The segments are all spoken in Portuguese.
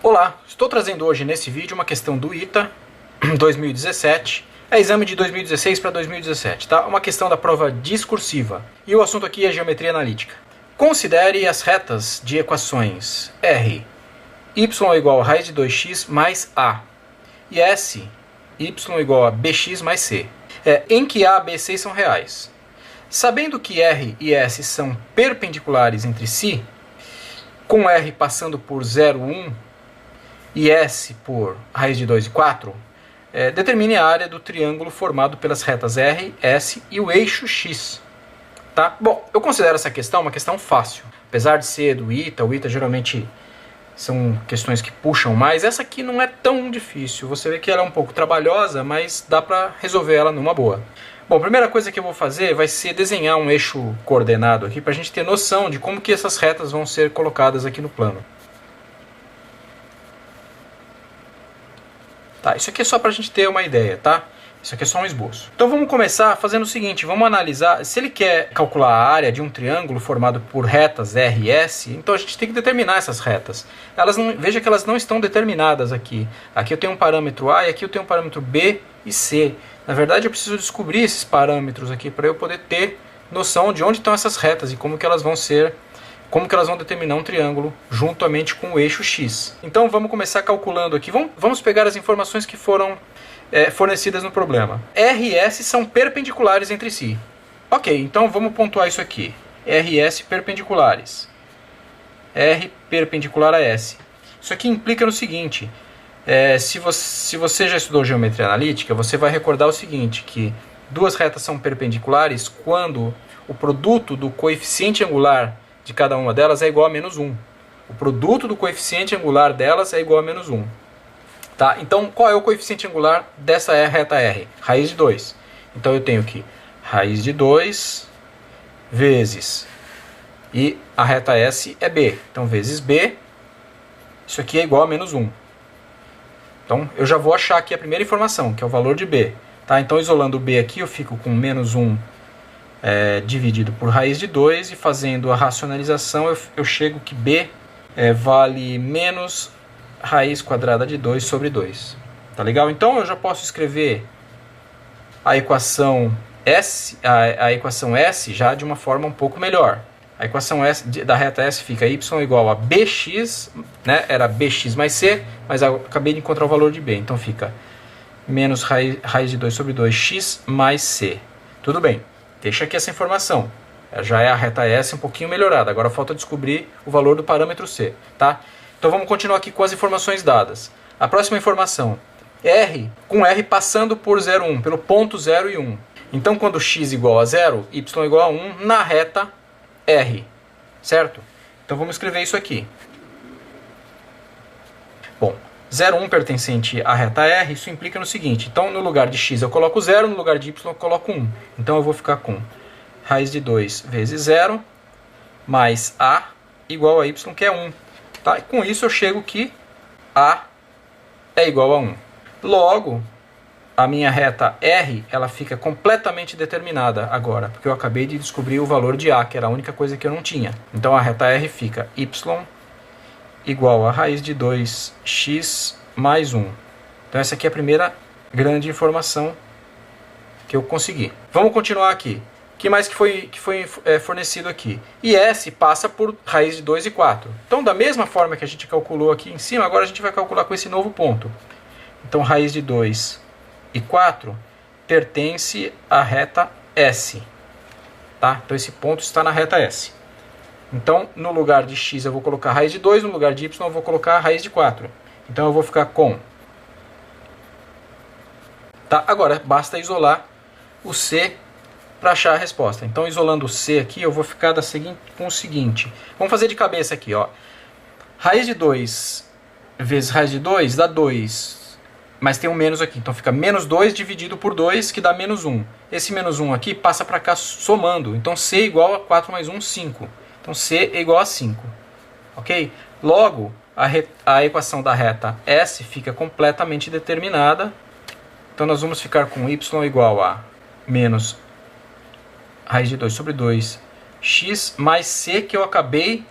Olá, estou trazendo hoje nesse vídeo uma questão do ITA 2017, é exame de 2016 para 2017, tá? Uma questão da prova discursiva. E o assunto aqui é geometria analítica. Considere as retas de equações R, y igual a raiz de 2x mais a, e S, y igual a bx mais c, em que a, b e c são reais. Sabendo que R e S são perpendiculares entre si, com R passando por 0, 1 e S por raiz de 2 e 4, determine a área do triângulo formado pelas retas R, S e o eixo X. Tá? Bom, eu considero essa questão uma questão fácil. Apesar de ser do ITA, o ITA geralmente são questões que puxam mais, essa aqui não é tão difícil. Você vê que ela é um pouco trabalhosa, mas dá para resolver ela numa boa. Bom, a primeira coisa que eu vou fazer vai ser desenhar um eixo coordenado aqui para a gente ter noção de como que essas retas vão ser colocadas aqui no plano. Tá, isso aqui é só para a gente ter uma ideia, tá? Isso aqui é só um esboço. Então vamos começar fazendo o seguinte, vamos analisar, se ele quer calcular a área de um triângulo formado por retas R e S, então a gente tem que determinar essas retas. Veja que elas não estão determinadas aqui. Aqui eu tenho um parâmetro A e aqui eu tenho um parâmetro B e C. Na verdade eu preciso descobrir esses parâmetros aqui para eu poder ter noção de onde estão essas retas e como que elas vão ser, como que elas vão determinar um triângulo juntamente com o eixo X. Então vamos começar calculando aqui, vamos pegar as informações que foram fornecidas no problema. R e S são perpendiculares entre si. Ok, então vamos pontuar isso aqui. R e S perpendiculares. R perpendicular a S. Isso aqui implica no seguinte, se você já estudou geometria analítica, você vai recordar o seguinte, que duas retas são perpendiculares quando o produto do coeficiente angular de cada uma delas é igual a menos 1. O produto do coeficiente angular delas é igual a menos 1. Tá? Então, qual é o coeficiente angular dessa reta R? Raiz de 2. Então, eu tenho que raiz de 2 vezes, e a reta S é B. Então, vezes B, isso aqui é igual a menos 1. Então, eu já vou achar aqui a primeira informação, que é o valor de B. Tá? Então, isolando o B aqui, eu fico com menos 1 dividido por raiz de 2, e fazendo a racionalização, eu chego que B vale menos raiz quadrada de 2 sobre 2. Tá legal? Então eu já posso escrever a equação S, a equação S já de uma forma um pouco melhor. A equação S da reta S fica y igual a bx, né? Era bx mais c, mas eu acabei de encontrar o valor de b. Então fica menos raiz de 2 sobre 2x mais c. Tudo bem, deixa aqui essa informação. Já é a reta S um pouquinho melhorada. Agora falta descobrir o valor do parâmetro c, tá? Então vamos continuar aqui com as informações dadas. A próxima informação, R, com R passando por 0, 1, pelo ponto 0 e 1. Então quando x igual a 0, y igual a 1 na reta R, certo? Então vamos escrever isso aqui. Bom, 0, 1 pertencente à reta R, isso implica no seguinte, então no lugar de x eu coloco 0, no lugar de y eu coloco 1. Então eu vou ficar com raiz de 2 vezes 0, mais a igual a y, que é 1. Tá? E com isso eu chego que A é igual a 1. Logo, a minha reta R ela fica completamente determinada agora, porque eu acabei de descobrir o valor de A, que era a única coisa que eu não tinha. Então a reta R fica y igual a raiz de 2x mais 1. Então essa aqui é a primeira grande informação que eu consegui. Vamos continuar aqui. O que mais que foi fornecido aqui? E S passa por raiz de 2 e 4. Então, da mesma forma que a gente calculou aqui em cima, agora a gente vai calcular com esse novo ponto. Então, raiz de 2 e 4 pertence à reta S. Tá? Então, esse ponto está na reta S. Então, no lugar de x eu vou colocar raiz de 2, no lugar de y eu vou colocar raiz de 4. Então, eu vou ficar com... Tá? Agora, basta isolar o C para achar a resposta. Então, isolando o C aqui, eu vou ficar com o seguinte. Vamos fazer de cabeça aqui, ó. Raiz de 2 vezes raiz de 2 dá 2. Mas tem um menos aqui. Então, fica menos 2 dividido por 2, que dá menos 1. Esse menos 1 aqui passa para cá somando. Então, C igual a 4 mais 1, 5. Então, C é igual a 5. Ok? Logo, a equação da reta S fica completamente determinada. Então, nós vamos ficar com y igual a menos raiz de 2 sobre 2x mais c, que eu acabei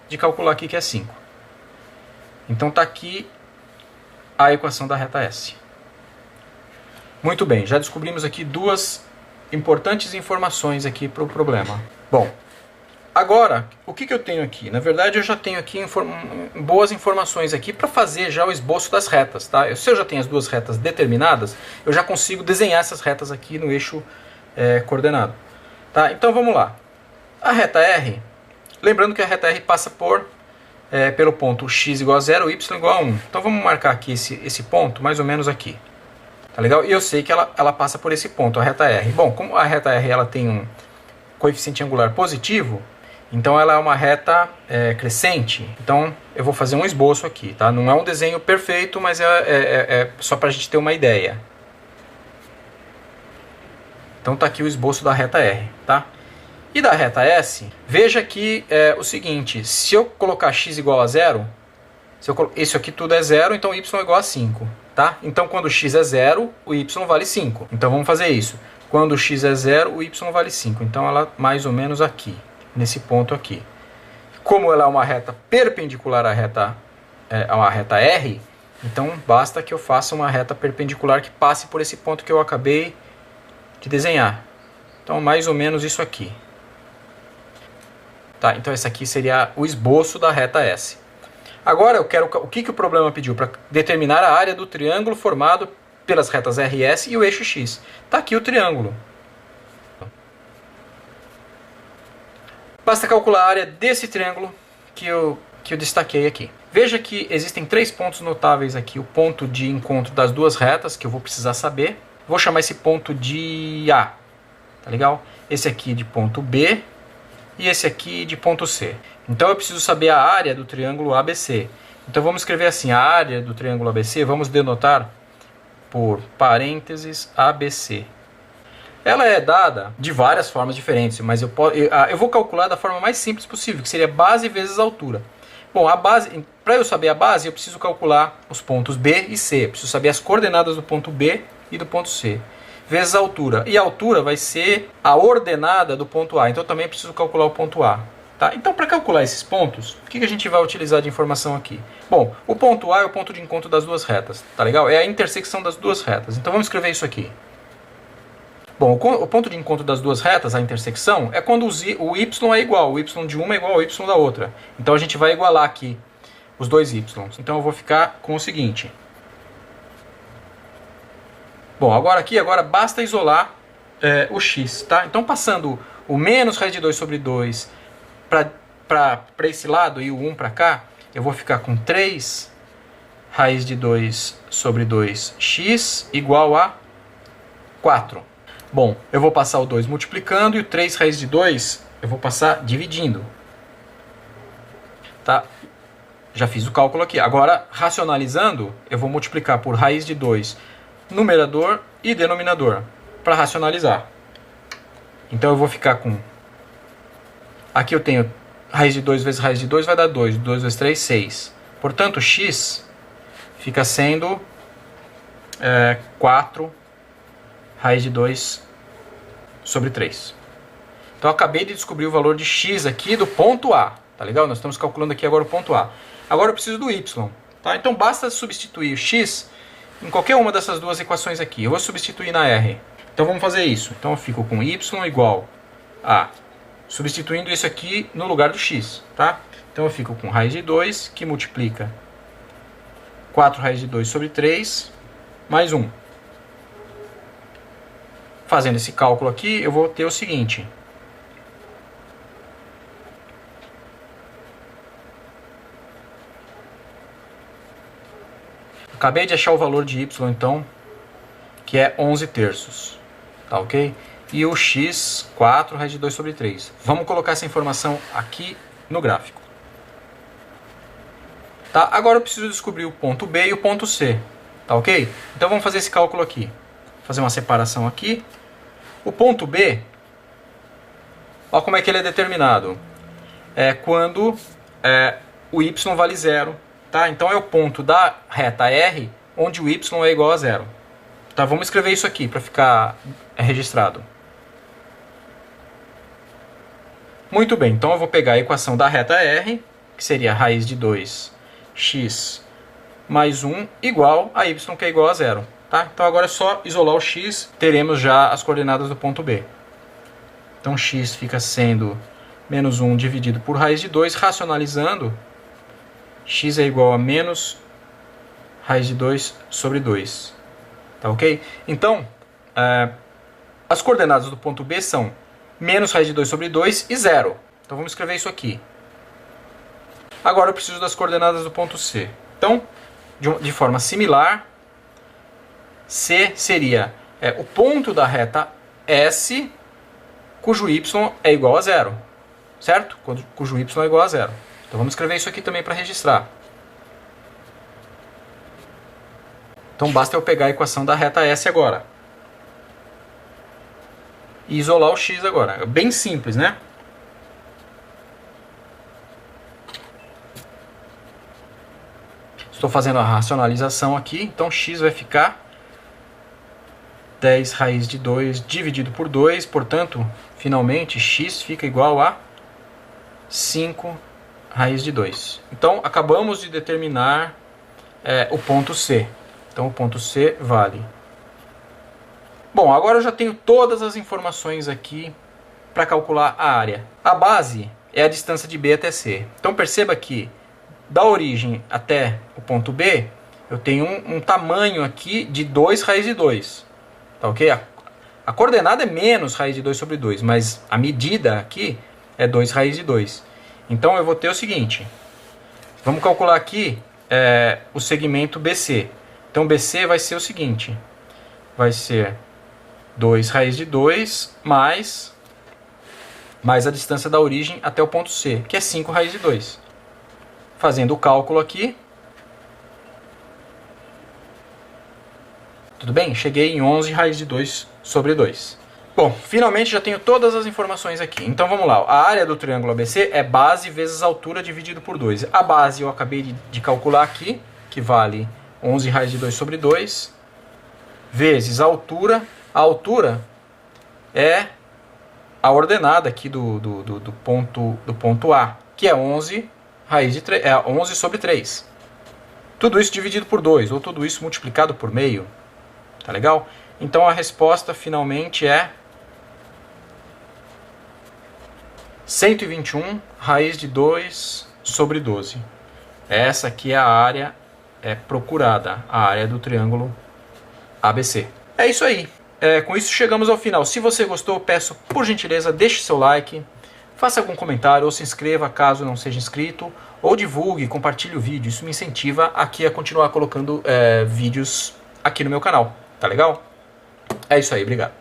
de calcular aqui, que é 5. Então está aqui a equação da reta S. Muito bem, já descobrimos aqui duas importantes informações aqui para o problema. Bom, agora, o que eu tenho aqui? Na verdade, eu já tenho aqui boas informações aqui para fazer já o esboço das retas. Tá? Se eu já tenho as duas retas determinadas, eu já consigo desenhar essas retas aqui no eixo coordenado. Tá? Então vamos lá. A reta R, lembrando que a reta R passa pelo ponto x igual a 0, y igual a 1. Então vamos marcar aqui esse ponto, mais ou menos aqui. Tá legal? E eu sei que ela passa por esse ponto, a reta R. Bom, como a reta R ela tem um coeficiente angular positivo, então ela é uma reta crescente. Então eu vou fazer um esboço aqui. Tá? Não é um desenho perfeito, mas é só para a gente ter uma ideia. Então está aqui o esboço da reta R. Tá? E da reta S, veja que o seguinte, se eu colocar x igual a 0, isso aqui tudo é 0, então y é igual a 5. Tá? Então quando x é 0, o y vale 5. Então vamos fazer isso. Quando x é 0, o y vale 5. Então ela mais ou menos aqui, nesse ponto aqui. Como ela é uma reta perpendicular à reta R, então basta que eu faça uma reta perpendicular que passe por esse ponto que eu acabei de desenhar. Então mais ou menos isso aqui. Tá, então esse aqui seria o esboço da reta S. Agora eu quero o que o problema pediu para determinar a área do triângulo formado pelas retas R e S e o eixo X. Está aqui o triângulo. Basta calcular a área desse triângulo que eu destaquei aqui. Veja que existem três pontos notáveis aqui. O ponto de encontro das duas retas, que eu vou precisar saber. Vou chamar esse ponto de A. Tá legal? Esse aqui de ponto B e esse aqui de ponto C. Então eu preciso saber a área do triângulo ABC. Então vamos escrever assim, a área do triângulo ABC, vamos denotar por parênteses ABC. Ela é dada de várias formas diferentes, mas eu vou calcular da forma mais simples possível, que seria base vezes altura. Bom, a base, para eu saber a base, eu preciso calcular os pontos B e C. Eu preciso saber as coordenadas do ponto B e do ponto C. Vezes a altura. E a altura vai ser a ordenada do ponto A. Então eu também preciso calcular o ponto A. Tá? Então, para calcular esses pontos, o que a gente vai utilizar de informação aqui? Bom, o ponto A é o ponto de encontro das duas retas. Tá legal? É a intersecção das duas retas. Então vamos escrever isso aqui. Bom, o ponto de encontro das duas retas, a intersecção, é quando o y é igual. O y de uma é igual ao y da outra. Então a gente vai igualar aqui os dois y. Então eu vou ficar com o seguinte. Bom, agora basta isolar o x. Tá? Então passando o menos raiz de 2 sobre 2 para esse lado e o 1 para cá, eu vou ficar com 3 raiz de 2 sobre 2x igual a 4. Bom, eu vou passar o 2 multiplicando e o 3 raiz de 2 eu vou passar dividindo. Tá? Já fiz o cálculo aqui. Agora, racionalizando, eu vou multiplicar por raiz de 2 numerador e denominador para racionalizar. Então eu vou ficar com... Aqui eu tenho raiz de 2 vezes raiz de 2 vai dar 2. 2 vezes 3, 6. Portanto, x fica sendo 4 raiz de 2 sobre 3. Então eu acabei de descobrir o valor de x aqui do ponto A. Tá legal? Nós estamos calculando aqui agora o ponto A. Agora eu preciso do y. Tá? Então basta substituir o x em qualquer uma dessas duas equações aqui. Eu vou substituir na R. Então vamos fazer isso. Então eu fico com y igual a... Substituindo isso aqui no lugar do x. Tá? Então eu fico com raiz de 2 que multiplica 4 raiz de 2 sobre 3 mais 1. Fazendo esse cálculo aqui, eu vou ter o seguinte. Acabei de achar o valor de y, então, que é 11 terços. Tá ok? E o x, 4 raiz de 2 sobre 3. Vamos colocar essa informação aqui no gráfico. Tá? Agora eu preciso descobrir o ponto B e o ponto C. Tá ok? Então vamos fazer esse cálculo aqui. Fazer uma separação aqui. O ponto B, olha como é que ele é determinado. É quando o y vale 0. Tá? Então é o ponto da reta R onde o y é igual a 0. Tá? Vamos escrever isso aqui para ficar registrado. Muito bem, então eu vou pegar a equação da reta R, que seria raiz de 2 x mais 1 igual a y, que é igual a 0. Tá? Então agora é só isolar o x, teremos já as coordenadas do ponto B. Então x fica sendo menos 1 dividido por raiz de 2, racionalizando, x é igual a menos raiz de 2 sobre 2. Tá ok? Então, as coordenadas do ponto B são menos raiz de 2 sobre 2 e 0. Então vamos escrever isso aqui. Agora eu preciso das coordenadas do ponto C. Então, de forma similar, C seria o ponto da reta S, cujo y é igual a 0. Certo? Cujo y é igual a 0. Então vamos escrever isso aqui também para registrar. Então basta eu pegar a equação da reta S agora. E isolar o x agora. É bem simples, né? Estou fazendo a racionalização aqui, então x vai ficar 10 raiz de 2 dividido por 2, portanto, finalmente, x fica igual a 5 raiz de 2. Então, acabamos de determinar o ponto C. Então, o ponto C vale. Bom, agora eu já tenho todas as informações aqui para calcular a área. A base é a distância de B até C. Então, perceba que da origem até o ponto B, eu tenho um tamanho aqui de 2 raiz de 2. Tá ok? A coordenada é menos raiz de 2 sobre 2, mas a medida aqui é 2 raiz de 2. Então eu vou ter o seguinte. Vamos calcular aqui o segmento BC. Então BC vai ser o seguinte. Vai ser 2 raiz de 2 mais a distância da origem até o ponto C, que é 5 raiz de 2. Fazendo o cálculo aqui. Tudo bem? Cheguei em 11 raiz de 2 sobre 2. Bom, finalmente já tenho todas as informações aqui. Então vamos lá. A área do triângulo ABC é base vezes altura dividido por 2. A base eu acabei de calcular aqui, que vale 11 raiz de 2 sobre 2, vezes a altura. A altura é a ordenada aqui do ponto A, que é 11 raiz de 3, 11 sobre 3. Tudo isso dividido por 2, ou tudo isso multiplicado por meio. Tá legal? Então a resposta finalmente é 121 raiz de 2 sobre 12. Essa aqui é a área procurada, a área do triângulo ABC. É isso aí. Com isso chegamos ao final. Se você gostou, peço por gentileza, deixe seu like, faça algum comentário ou se inscreva caso não seja inscrito, ou divulgue, compartilhe o vídeo. Isso me incentiva aqui a continuar colocando vídeos aqui no meu canal. Tá legal? É isso aí, obrigado.